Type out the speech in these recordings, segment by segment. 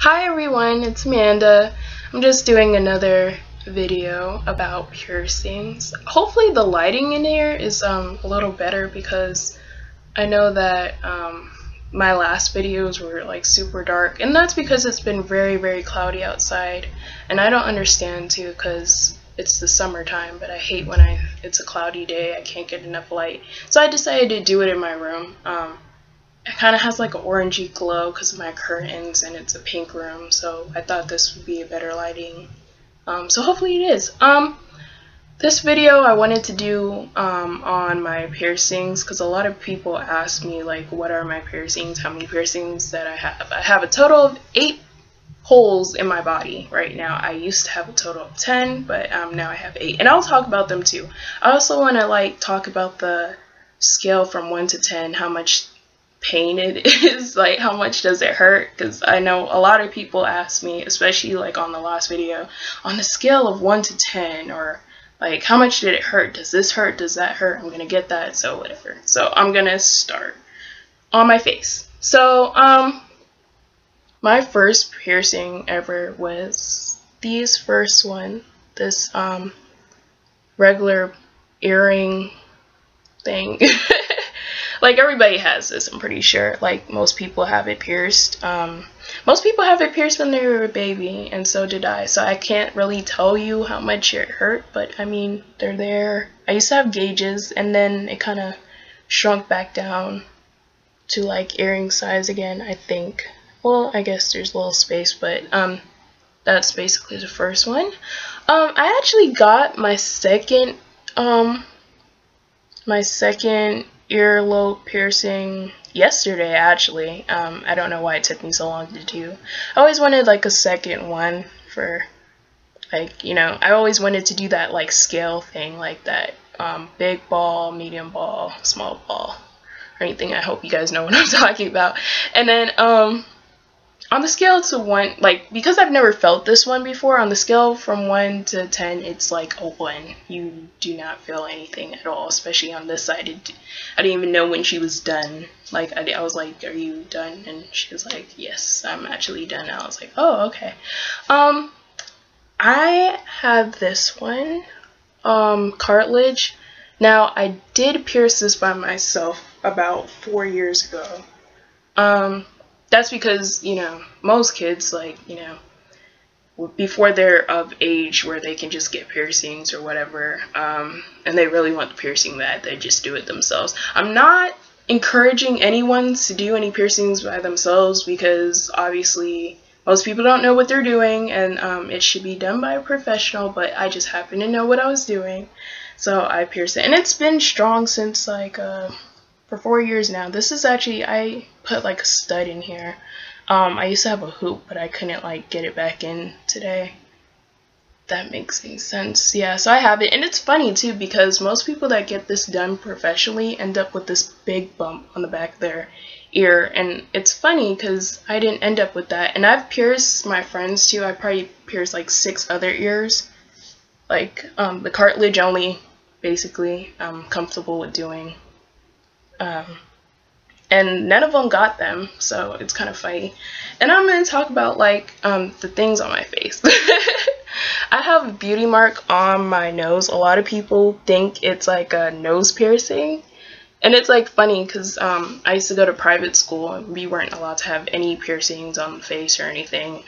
Hi everyone, it's Amanda. I'm just doing another video about piercings. Hopefully the lighting in here is a little better because I know that my last videos were like super dark, and that's because it's been very cloudy outside, and I don't understand too because it's the summertime, but I hate when it's a cloudy day. I can't get enough light, so I decided to do it in my room. It kind of has like an orangey glow because of my curtains, and it's a pink room, so I thought this would be a better lighting. So hopefully it is. This video I wanted to do on my piercings because a lot of people ask me like, what are my piercings, how many piercings that I have. I have a total of 8 holes in my body right now. I used to have a total of 10, but now I have 8, and I'll talk about them too. I also want to like talk about the scale from 1 to 10, how much pain it is, like how much does it hurt, because I know a lot of people ask me, especially like on the last video, on the scale of 1 to 10, or like how much did it hurt, does this hurt, does that hurt. I'm gonna get that, so whatever. So I'm gonna start on my face. So my first piercing ever was this first one, this regular earring thing. Like everybody has this, I'm pretty sure. Like most people have it pierced. Most people have it pierced when they were a baby, and so did I. So I can't really tell you how much it hurt, but I mean, they're there. I used to have gauges, and then it kind of shrunk back down to like earring size again, I think. Well, I guess there's a little space, but that's basically the first one. I actually got my second earlobe piercing yesterday, actually. I don't know why it took me so long to do. I always wanted like a second one for, like, you know, I always wanted to do that like scale thing, like that big ball, medium ball, small ball, or anything. I hope you guys know what I'm talking about. And then on the scale to 1, like, because I've never felt this one before, on the scale from 1 to 10, it's like a 1. You do not feel anything at all, especially on this side. I didn't even know when she was done. Like, I was like, are you done? And she was like, yes, I'm actually done. I was like, oh, okay. I have this one, cartilage. Now, I did pierce this by myself about 4 years ago. That's because, you know, most kids, like, you know, before they're of age where they can just get piercings or whatever, and they really want the piercing bad, they just do it themselves. I'm not encouraging anyone to do any piercings by themselves because obviously most people don't know what they're doing, and it should be done by a professional, but I just happen to know what I was doing, so I pierced it. And it's been strong since like for 4 years now. This is actually, I put like a stud in here. I used to have a hoop, but I couldn't like get it back in today. That makes any sense. Yeah, so I have it, and it's funny too because most people that get this done professionally end up with this big bump on the back of their ear, and it's funny because I didn't end up with that. And I've pierced my friends too. I probably pierced like 6 other ears. Like the cartilage only, basically, I'm comfortable with doing. And none of them got them, so it's kind of funny. And I'm going to talk about like the things on my face. I have a beauty mark on my nose. A lot of people think it's like a nose piercing, and it's like funny because I used to go to private school and we weren't allowed to have any piercings on the face or anything.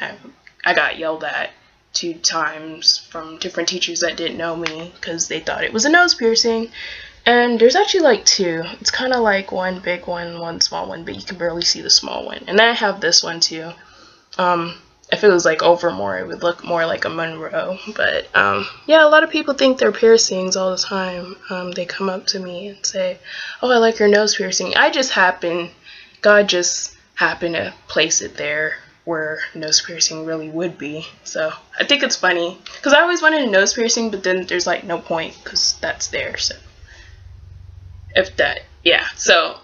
I got yelled at 2 times from different teachers that didn't know me because they thought it was a nose piercing. And there's actually like 2. It's kind of like one big one, one small one, but you can barely see the small one. And then I have this one too. If it was like over more, it would look more like a Monroe. But yeah, a lot of people think they're piercings all the time. They come up to me and say, oh, I like your nose piercing. God just happened to place it there where nose piercing really would be. So I think it's funny because I always wanted a nose piercing, but then there's like no point because that's there. So if that, yeah. So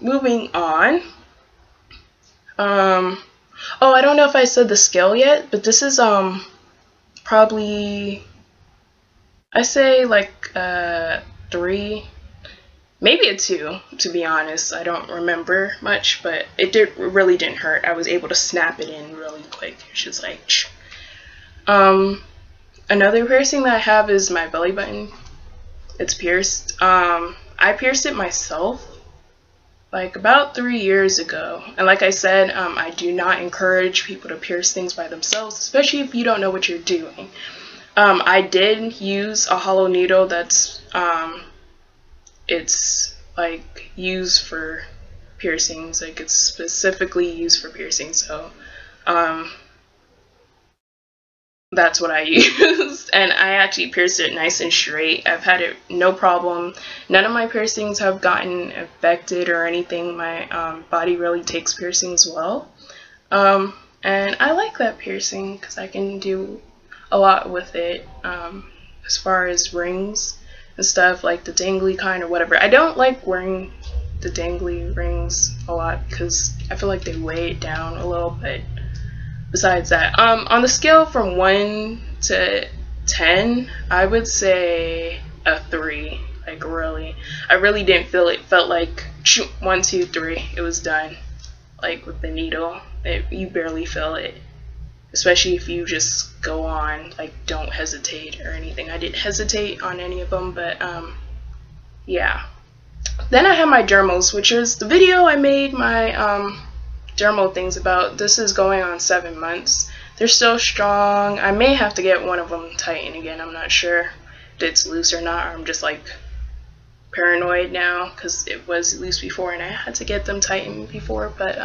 moving on. Oh, I don't know if I said the scale yet, but this is probably, I say like 3, maybe a 2, to be honest. I don't remember much, but it really didn't hurt. I was able to snap it in really quick. It's just like, another piercing that I have is my belly button. It's pierced. I pierced it myself like about 3 years ago, and like I said, I do not encourage people to pierce things by themselves, especially if you don't know what you're doing. I did use a hollow needle that's it's like used for piercings, like it's specifically used for piercings, so that's what I used, and I actually pierced it nice and straight. I've had it no problem. None of my piercings have gotten affected or anything. My body really takes piercings well, and I like that piercing because I can do a lot with it, as far as rings and stuff, like the dangly kind or whatever. I don't like wearing the dangly rings a lot because I feel like they weigh it down a little bit. Besides that, on the scale from 1 to 10, I would say a 3. Like really, I really didn't feel it. Felt like 1, 2, 3, it was done. Like with the needle, you barely feel it. Especially if you just go on, like don't hesitate or anything. I didn't hesitate on any of them, but yeah. Then I have my dermals, which is the video I made my dermal things about. This is going on 7 months. They're still strong. I may have to get one of them tightened again. I'm not sure if it's loose or not, or I'm just like paranoid now because it was loose before and I had to get them tightened before. But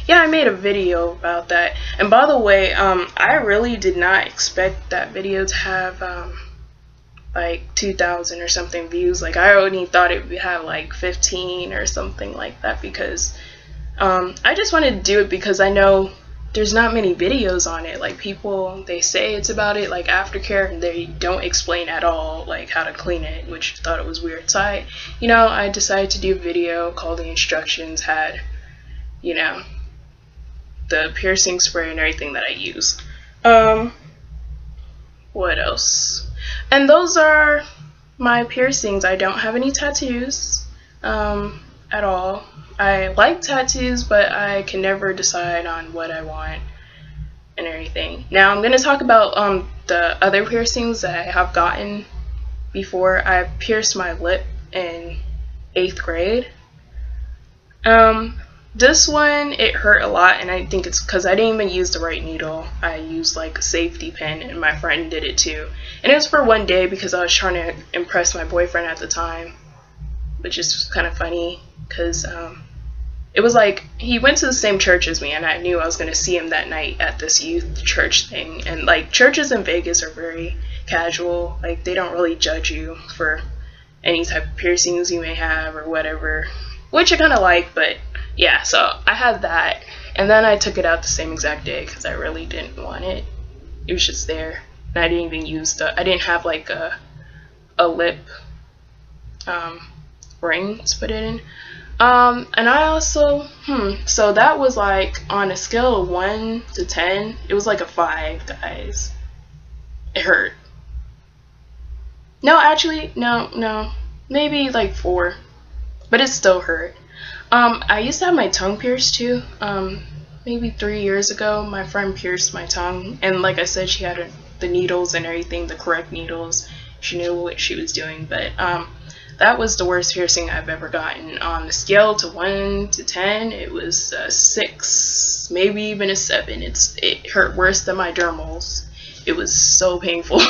yeah, I made a video about that. And by the way, I really did not expect that video to have like 2,000 or something views. Like I only thought it would have like 15 or something like that, because I just wanted to do it because I know there's not many videos on it. Like people, they say it's about it, like aftercare, and they don't explain at all like how to clean it, which I thought it was weird. So I decided to do a video called The Instructions, had, the piercing spray and everything that I use. What else? And those are my piercings. I don't have any tattoos at all. I like tattoos, but I can never decide on what I want and everything. Now I'm going to talk about the other piercings that I have gotten before. I pierced my lip in 8th grade. This one, it hurt a lot, and I think it's because I didn't even use the right needle. I used like a safety pin, and my friend did it too. And it was for one day because I was trying to impress my boyfriend at the time, which is kind of funny because it was like he went to the same church as me, and I knew I was going to see him that night at this youth church thing. And like churches in Vegas are very casual. Like they don't really judge you for any type of piercings you may have or whatever, which I kind of like. But yeah, so I had that, and then I took it out the same exact day because I really didn't want it. It was just there, and I didn't even use I didn't have like a lip ring to put it in. And I also, so that was like on a scale of 1 to 10, it was like a 5, guys. It hurt. No, actually, no, maybe like 4, but it still hurt. I used to have my tongue pierced too. Maybe 3 years ago, my friend pierced my tongue, and like I said, she had the needles and everything, the correct needles. She knew what she was doing, but that was the worst piercing I've ever gotten. On the scale to 1 to 10, it was a 6, maybe even a 7. It hurt worse than my dermals. It was so painful.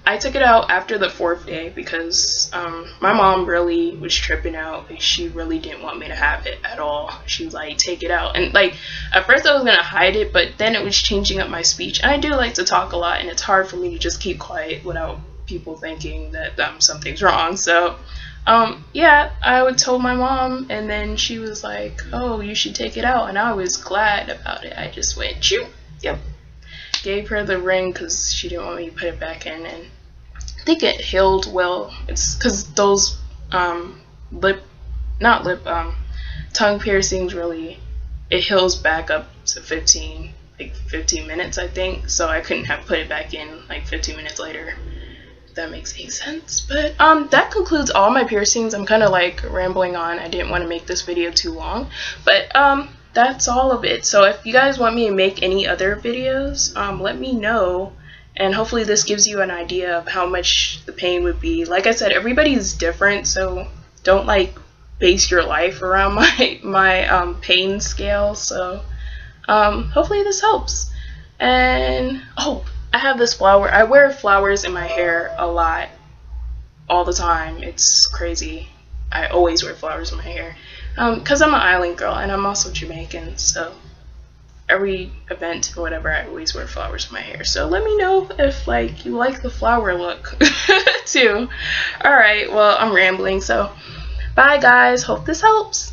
I took it out after the 4th day because my mom really was tripping out. She really didn't want me to have it at all. She was like, take it out. And like at first I was gonna hide it, but then it was changing up my speech. And I do like to talk a lot, and it's hard for me to just keep quiet without people thinking that something's wrong. So yeah, I told my mom, and then she was like, oh, you should take it out. And I was glad about it. I just went, shoot, yep. Gave her the ring because she didn't want me to put it back in, and I think it healed well. It's because those tongue piercings really, it heals back up to 15 minutes, I think. So I couldn't have put it back in like 15 minutes later. If that makes any sense. But that concludes all my piercings. I'm kind of like rambling on. I didn't want to make this video too long, but that's all of it. So if you guys want me to make any other videos, let me know, and hopefully this gives you an idea of how much the pain would be. Like I said, everybody's different, so don't like base your life around my pain scale. So hopefully this helps. And oh, I have this flower. I wear flowers in my hair a lot, all the time. It's crazy. I always wear flowers in my hair because I'm an island girl, and I'm also Jamaican, so every event or whatever, I always wear flowers in my hair. So let me know if like you like the flower look too. Alright, well, I'm rambling, so bye guys, hope this helps.